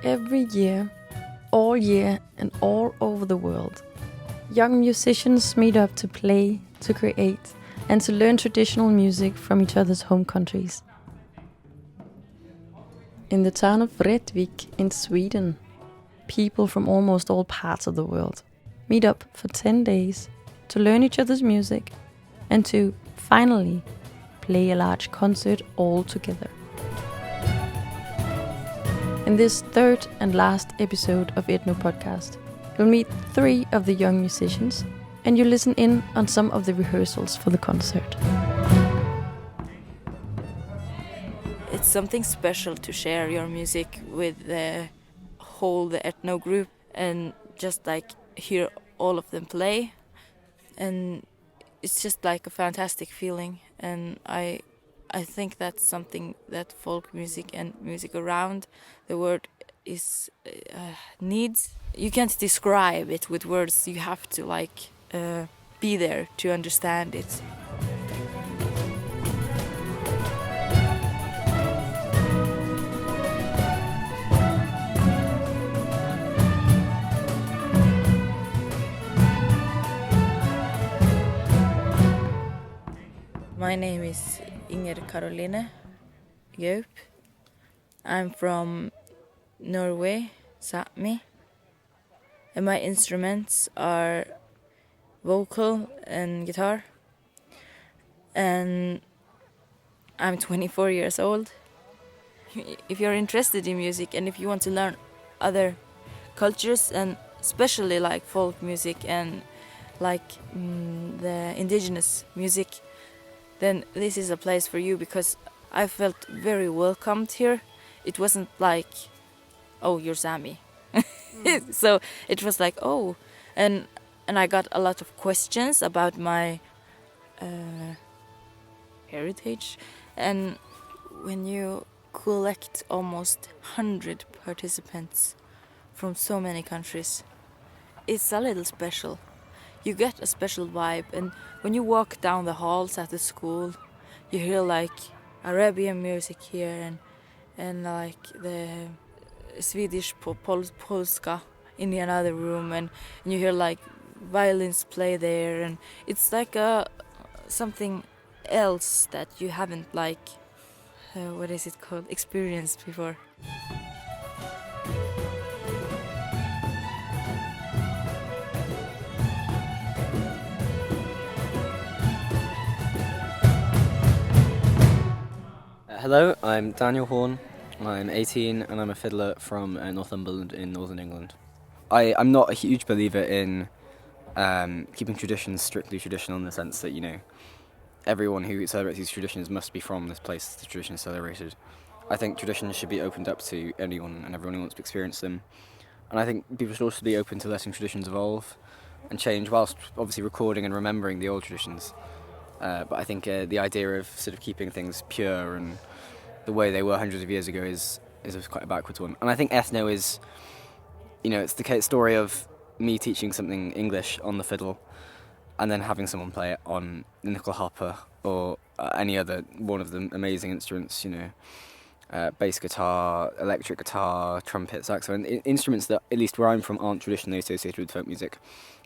Every year, all year and all over the world, young musicians meet up to play, to create, and to learn traditional music from each other's home countries. In the town of Rättvik in Sweden, people from almost all parts of the world meet up for 10 days to learn each other's music and to, finally, play a large concert all together. In this third and last episode of Ethno Podcast, you'll meet 3 of the young musicians and you'll listen in on some of the rehearsals for the concert. It's something special to share your music with the Ethno group and just like hear all of them play. And it's just like a fantastic feeling, and I think that's something that folk music and music around the world needs. You can't describe it with words. You have to be there to understand it. My name is Inger Caroline Gaup. I'm from Norway, Sápmi, and my instruments are vocal and guitar. And I'm 24 years old. If you're interested in music and if you want to learn other cultures, and especially like folk music and the indigenous music, then this is a place for you, because I felt very welcomed here. It wasn't like, oh, you're Sami. So it was like, oh, and I got a lot of questions about my heritage. And when you collect almost 100 participants from so many countries, it's a little special. You get a special vibe, and when you walk down the halls at the school, you hear like Arabian music here and like the Swedish Polska in another room, and you hear like violins play there, and it's like something else that you haven't experienced before. Hello, I'm Daniel Horn. I'm 18 and I'm a fiddler from Northumberland in Northern England. I'm not a huge believer in keeping traditions strictly traditional, in the sense that, everyone who celebrates these traditions must be from this place the tradition is celebrated. I think traditions should be opened up to anyone and everyone who wants to experience them. And I think people should also be open to letting traditions evolve and change, whilst obviously recording and remembering the old traditions. But I think the idea of sort of keeping things pure and the way they were hundreds of years ago is quite a backwards one. And I think Ethno is, it's the story of me teaching something English on the fiddle and then having someone play it on the nickel harper or any other one of the amazing instruments, bass guitar, electric guitar, trumpet, saxophone, instruments that, at least where I'm from, aren't traditionally associated with folk music.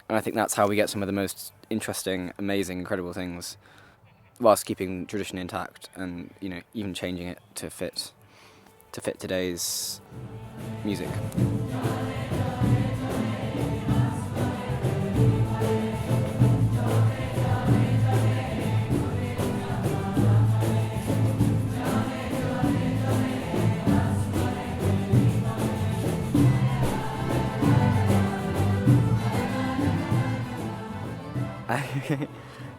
And I think that's how we get some of the most interesting, amazing, incredible things, whilst keeping tradition intact and, even changing it to fit today's music.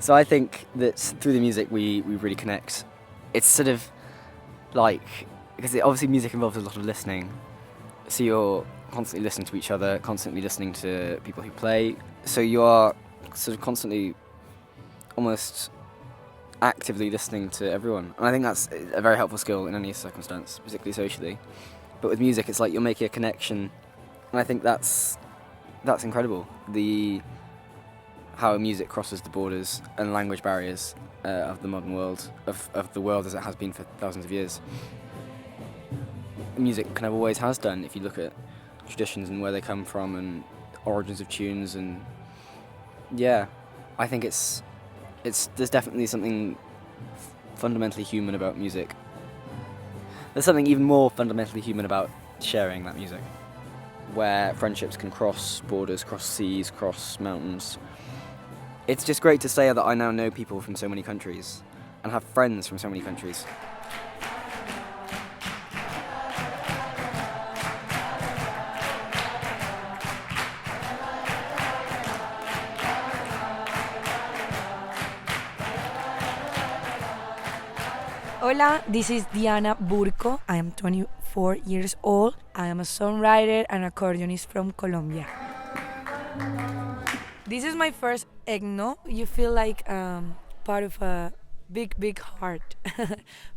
So I think that through the music we really connect. It's sort of like, because obviously music involves a lot of listening, so you're constantly listening to each other, constantly listening to people who play, so you are sort of constantly almost actively listening to everyone. And I think that's a very helpful skill in any circumstance, particularly socially. But with music, it's like you're making a connection, and I think that's incredible. How music crosses the borders and language barriers of the modern world, of the world as it has been for thousands of years. music kind of always has done. If you look at traditions and where they come from and origins of tunes, and yeah, I think there's definitely something fundamentally human about music. There's something even more fundamentally human about sharing that music, where friendships can cross borders, cross seas, cross mountains. It's just great to say that I now know people from so many countries and have friends from so many countries. Hola, this is Diana Burco. I am 24 years old. I am a songwriter and accordionist from Colombia. This is my first Ethno. You feel like part of a big heart,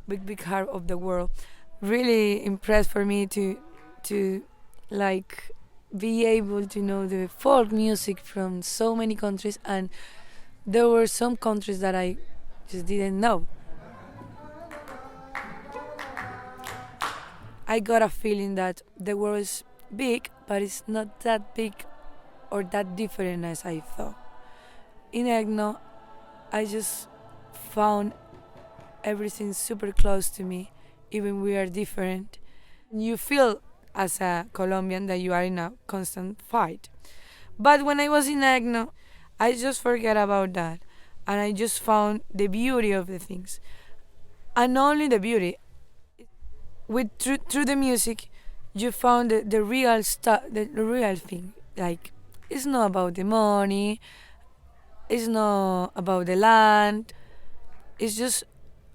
big heart of the world. Really impressed for me to like be able to know the folk music from so many countries, and there were some countries that I just didn't know. I got a feeling that the world is big, but it's not that big or that different as I thought. In Ethno, I just found everything super close to me, even we are different. You feel as a Colombian that you are in a constant fight. But when I was in Ethno, I just forget about that, and I just found the beauty of the things. And not only the beauty, through the music, you found the real stuff, the real thing. Like, it's not about the money, it's not about the land, it's just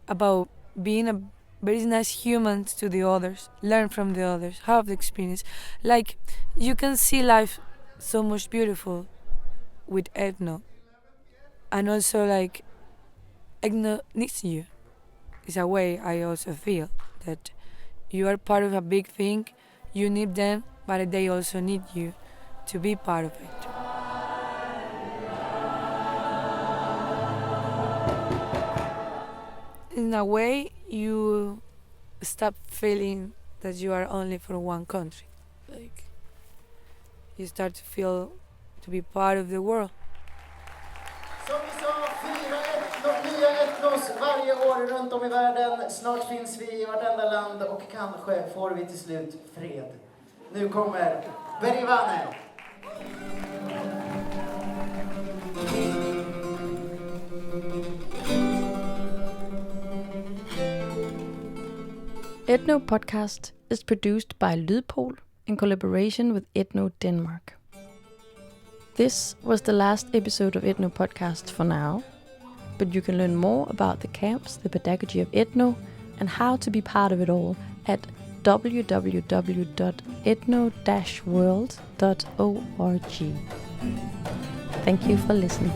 about being a very nice human to the others, learn from the others, have the experience. Like, you can see life so much beautiful with Ethno. And also, like, Ethno needs you. It's a way I also feel that you are part of a big thing, you need them, but they also need you to be part of it. In a way, you stop feeling that you are only for one country. Like, you start to feel to be part of the world. Som vi sa, 4 nya Ethnos varje år runt om i världen. Snart finns vi i vartenda land och kanske får vi till slut fred. Nu kommer Berivane. Ethno Podcast is produced by Lydpol in collaboration with Ethno Denmark. This was the last episode of Ethno Podcast for now, but you can learn more about the camps, the pedagogy of Ethno, and how to be part of it all at www.ethno-world.org. Thank you for listening.